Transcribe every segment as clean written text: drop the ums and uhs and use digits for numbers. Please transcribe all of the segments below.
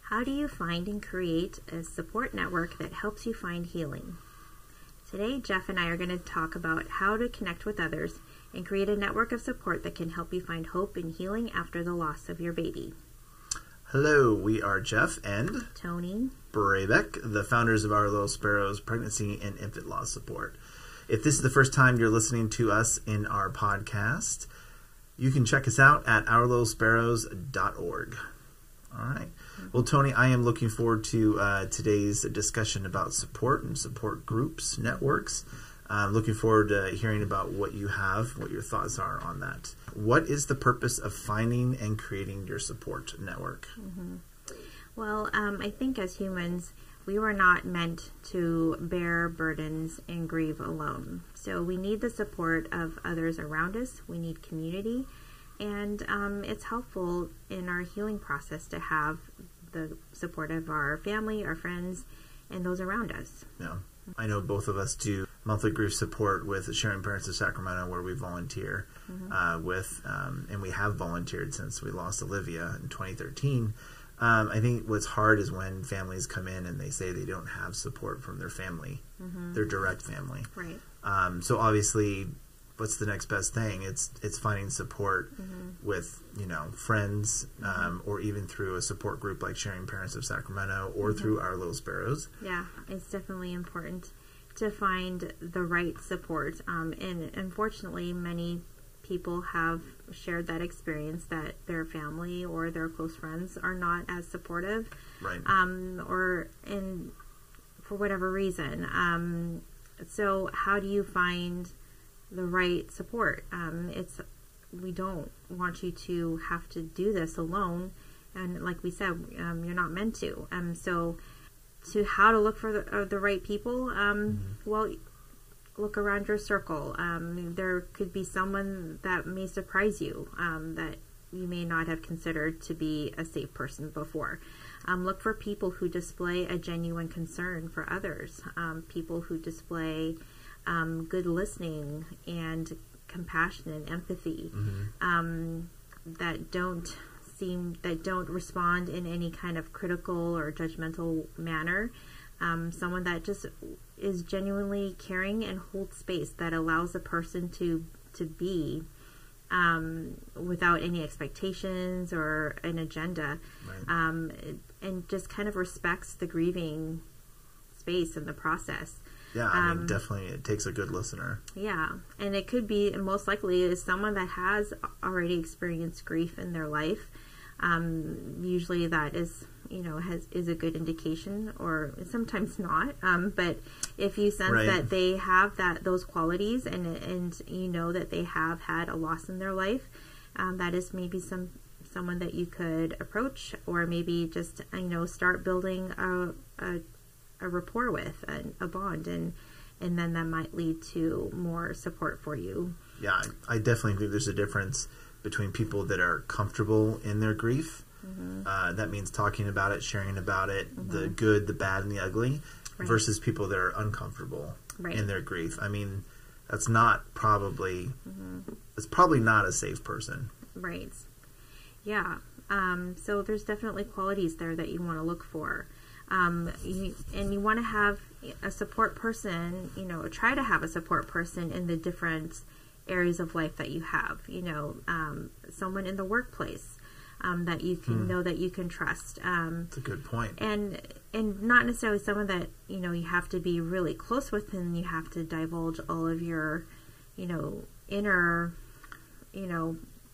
How do you find and create a support network that helps you find healing? Today, Geoff and I are going to talk about how to connect with others and create a network of support that can help you find hope and healing after the loss of your baby. Hello, we are Geoff and Toni Brebeck, the founders of Our Little Sparrows Pregnancy and Infant Loss Support. If this is the first time you're listening to us in our podcast, you can check us out at ourlittlesparrows.org. All right. Well, Toni, I am looking forward to today's discussion about support and support groups, networks. Looking forward to hearing about what you have, what your thoughts are on that. What is the purpose of finding and creating your support network? Mm-hmm. Well, I think as humans, we were not meant to bear burdens and grieve alone. So we need the support of others around us. We need community. And it's helpful in our healing process to have the support of our family, our friends, and those around us. Yeah. I know both of us do monthly grief support with Sharing Parents of Sacramento, where we volunteer and we have volunteered since we lost Olivia in 2013. I think what's hard is when families come in and they say they don't have support from their family, their direct family. Right. So obviously, what's the next best thing? It's finding support with friends, or even through a support group like Sharing Parents of Sacramento, or through Our Little Sparrows. Yeah, it's definitely important to find the right support. And unfortunately, many people have shared that experience that their family or their close friends are not as supportive, right? Or for whatever reason. So how do you find the right support? We don't want you to have to do this alone, and like we said, you're not meant to. So to how to look for the right people, well, look around your circle. There could be someone that may surprise you, that you may not have considered to be a safe person before. Look for people who display a genuine concern for others, people who display good listening and compassion and empathy, that don't respond in any kind of critical or judgmental manner. Someone that just is genuinely caring and holds space, that allows a person to be without any expectations or an agenda, right. And just kind of respects the grieving space and the process. Yeah, I mean, definitely it takes a good listener. Yeah, and it could be, most likely, is someone that has already experienced grief in their life. Usually that is, is a good indication, or sometimes not. But if you sense that they have those qualities, and that they have had a loss in their life, that is maybe someone that you could approach, or maybe just start building a rapport with, a bond, and then that might lead to more support for you. Yeah, I definitely think there's a difference between people that are comfortable in their grief. That means talking about it, sharing about it, the good, the bad, and the ugly, versus people that are uncomfortable in their grief. I mean, that's probably not a safe person. Right. Yeah. So there's definitely qualities there that you want to look for. You want to have a support person, try to have a support person in the different areas of life that you have, someone in the workplace, that you can know, that you can trust. That's a good point. And not necessarily someone that, you have to be really close with, and you have to divulge all of your, inner,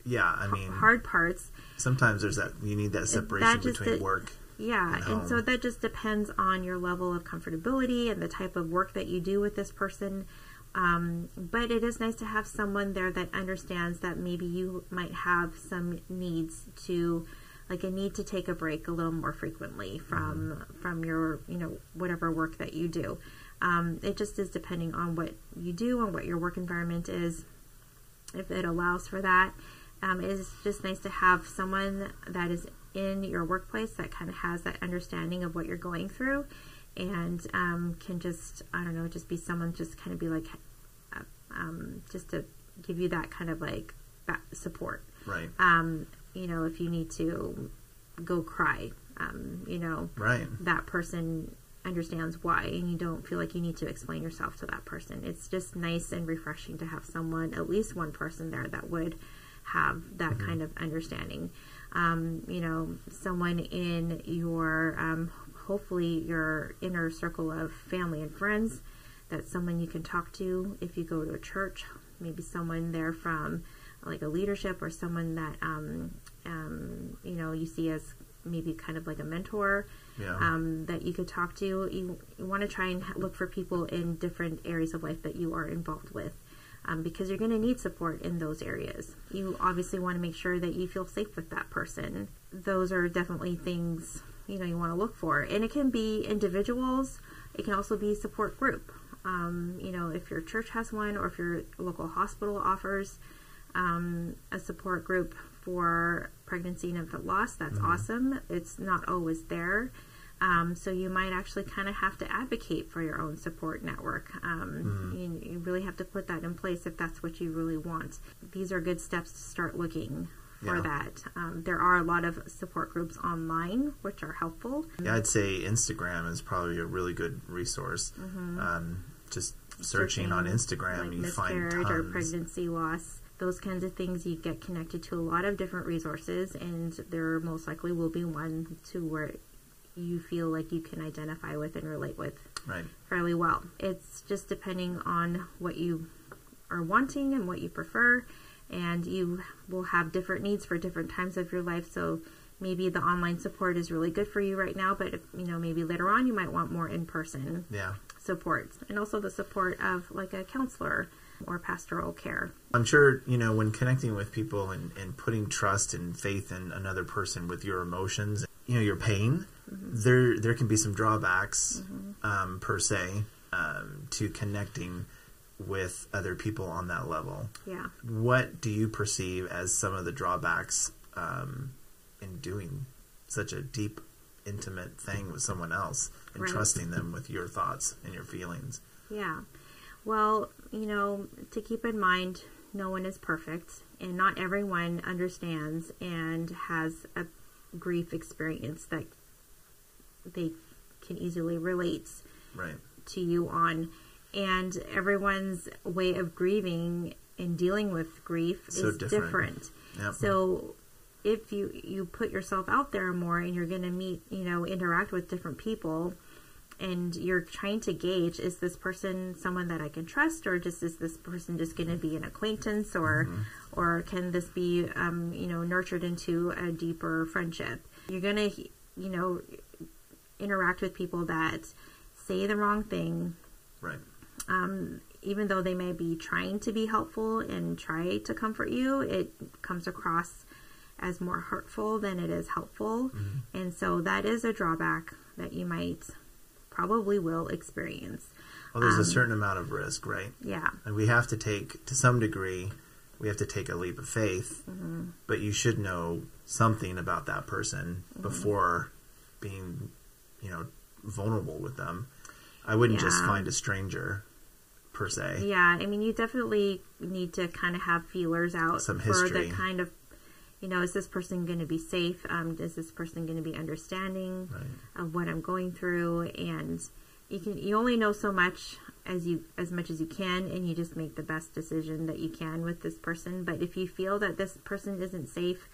yeah, I mean, hard parts. Sometimes you need that separation between work. Yeah, and so that just depends on your level of comfortability and the type of work that you do with this person. But it is nice to have someone there that understands that maybe you might have some needs to, like a need to take a break a little more frequently from your, whatever work that you do. It just is depending on what you do and what your work environment is. If it allows for that, it's just nice to have someone that is in your workplace that kind of has that understanding of what you're going through, and can just, just be someone, just kind of be like, just to give you that kind of like that support. Right. If you need to go cry, Right. that person understands why, and you don't feel like you need to explain yourself to that person. It's just nice and refreshing to have someone, at least one person there that would have that kind of understanding. Someone in your, hopefully your inner circle of family and friends, that's someone you can talk to if you go to a church, maybe someone there from like a leadership, or someone that, you see as maybe kind of like a mentor, that you could talk to. You want to try and look for people in different areas of life that you are involved with, because you're going to need support in those areas. You obviously want to make sure that you feel safe with that person. Those are definitely things, you want to look for. And it can be individuals. It can also be support group. If your church has one, or if your local hospital offers a support group for pregnancy and infant loss, that's awesome. It's not always there. So you might actually kind of have to advocate for your own support network. You really have to put that in place if that's what you really want. These are good steps to start looking for that. There are a lot of support groups online, which are helpful. Yeah, I'd say Instagram is probably a really good resource. Just searching on Instagram, like you find miscarriage tons. or pregnancy loss, those kinds of things. You get connected to a lot of different resources, and there most likely will be one to where you feel like you can identify with and relate with fairly well. It's just depending on what you are wanting and what you prefer, and you will have different needs for different times of your life. So maybe the online support is really good for you right now, but if, maybe later on you might want more in-person support, and also the support of like a counselor or pastoral care. I'm sure, when connecting with people and putting trust and faith in another person with your emotions, your pain, there can be some drawbacks per se to connecting with other people on that level. Yeah. What do you perceive as some of the drawbacks in doing such a deep, intimate thing with someone else and trusting them with your thoughts and your feelings? Yeah. Well, to keep in mind, no one is perfect, and not everyone understands and has a grief experience that they can easily relate to you on. And everyone's way of grieving and dealing with grief is different. Yep. So if you put yourself out there more, and you're going to meet, interact with different people, and you're trying to gauge, is this person someone that I can trust, or is this person just going to be an acquaintance, or can this be, nurtured into a deeper friendship? You're going to, interact with people that say the wrong thing. Right. Even though they may be trying to be helpful and try to comfort you, it comes across as more hurtful than it is helpful. And so that is a drawback that you probably will experience. Well, there's a certain amount of risk, right? Yeah. And we have to take, to some degree, we have to take a leap of faith, but you should know something about that person before being, vulnerable with them. I wouldn't just find a stranger, per se. Yeah, I mean, you definitely need to kind of have feelers out Some for history. the kind of, is this person going to be safe? Is this person going to be understanding of what I'm going through? And you only know so much as much as you can, and you just make the best decision that you can with this person. But if you feel that this person isn't safe,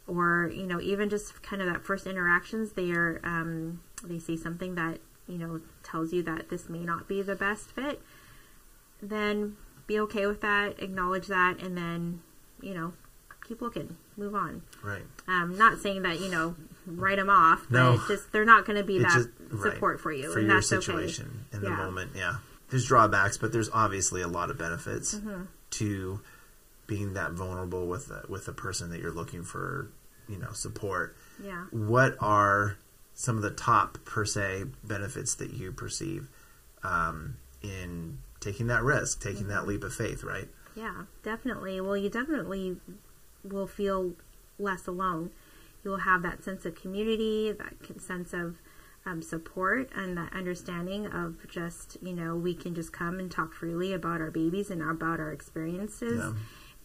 or even just kind of that first interactions, they see something that tells you that this may not be the best fit, then be okay with that, acknowledge that, and then keep looking, move on. Right. Not saying that write them off, but just they're not going to be that support for you, for and your that's situation okay. in the moment. Yeah, there's drawbacks, but there's obviously a lot of benefits to being that vulnerable with a person that you're looking for, support. Yeah. What are some of the top, per se, benefits that you perceive in taking that risk, taking that leap of faith, right? Yeah, definitely. Well, you definitely will feel less alone. You'll have that sense of community, that sense of support, and that understanding of just, we can just come and talk freely about our babies and about our experiences. Yeah.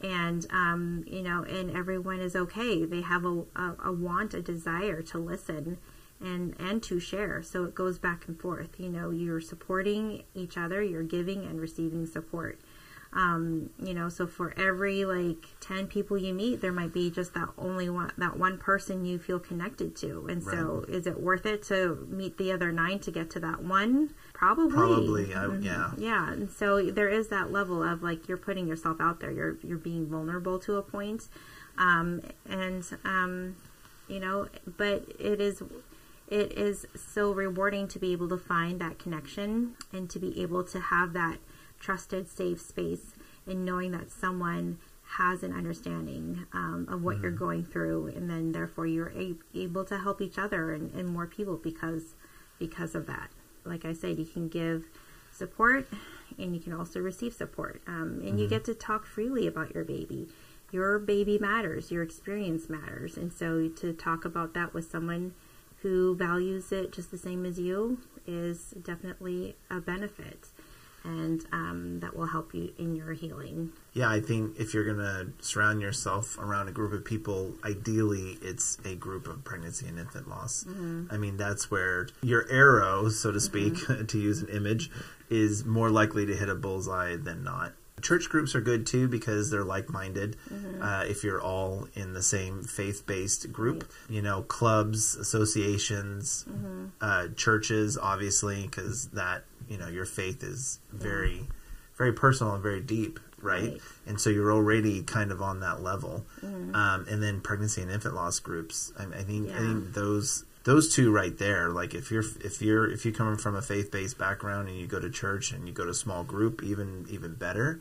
And, and everyone is okay. They have a want, a desire to listen and to share. So it goes back and forth. You know, you're supporting each other, you're giving and receiving support. You know, so for every like 10 people you meet, there might be just that one person you feel connected to. And so is it worth it to meet the other 9 to get to that one? Probably. Yeah. Yeah. And so there is that level of like, you're putting yourself out there, you're being vulnerable to a point. You know, but it is so rewarding to be able to find that connection and to be able to have that trusted, safe space, and knowing that someone has an understanding of what you're going through, and then therefore you're able to help each other and more people because of that. Like I said, you can give support and you can also receive support, and you get to talk freely about your baby. Your baby matters, your experience matters, and so to talk about that with someone who values it just the same as you is definitely a benefit. And that will help you in your healing. Yeah, I think if you're going to surround yourself around a group of people, ideally it's a group of pregnancy and infant loss. I mean, that's where your arrow, so to speak, to use an image, is more likely to hit a bullseye than not. Church groups are good too because they're like-minded. If you're all in the same faith-based group, you know, clubs, associations, churches, obviously, because that, you know, your faith is very, very personal and very deep, right? And so you're already kind of on that level. And then pregnancy and infant loss groups. I think those two right there, like if you come from a faith-based background and you go to church and you go to small group, even better.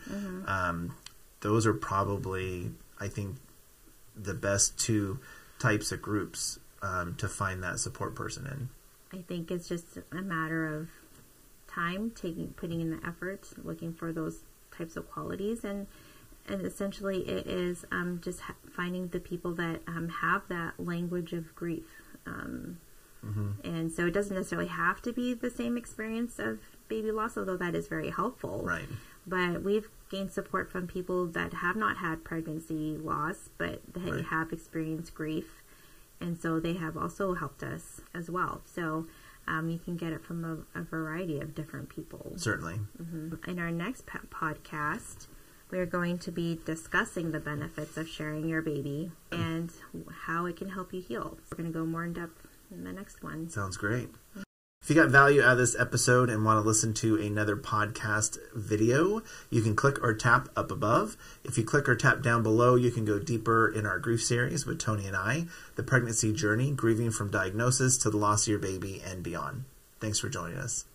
Those are probably, I think, the best 2 types of groups to find that support person in. I think it's just a matter of time, putting in the effort, looking for those types of qualities, and essentially it is just finding the people that have that language of grief. And so it doesn't necessarily have to be the same experience of baby loss, although that is very helpful. Right. But we've gained support from people that have not had pregnancy loss, but they have experienced grief. And so they have also helped us as well. So you can get it from a variety of different people. Certainly. In our next podcast, we're going to be discussing the benefits of sharing your baby and how it can help you heal. We're going to go more in depth in the next one. Sounds great. If you got value out of this episode and want to listen to another podcast video, you can click or tap up above. If you click or tap down below, you can go deeper in our grief series with Toni and I, the pregnancy journey, grieving from diagnosis to the loss of your baby and beyond. Thanks for joining us.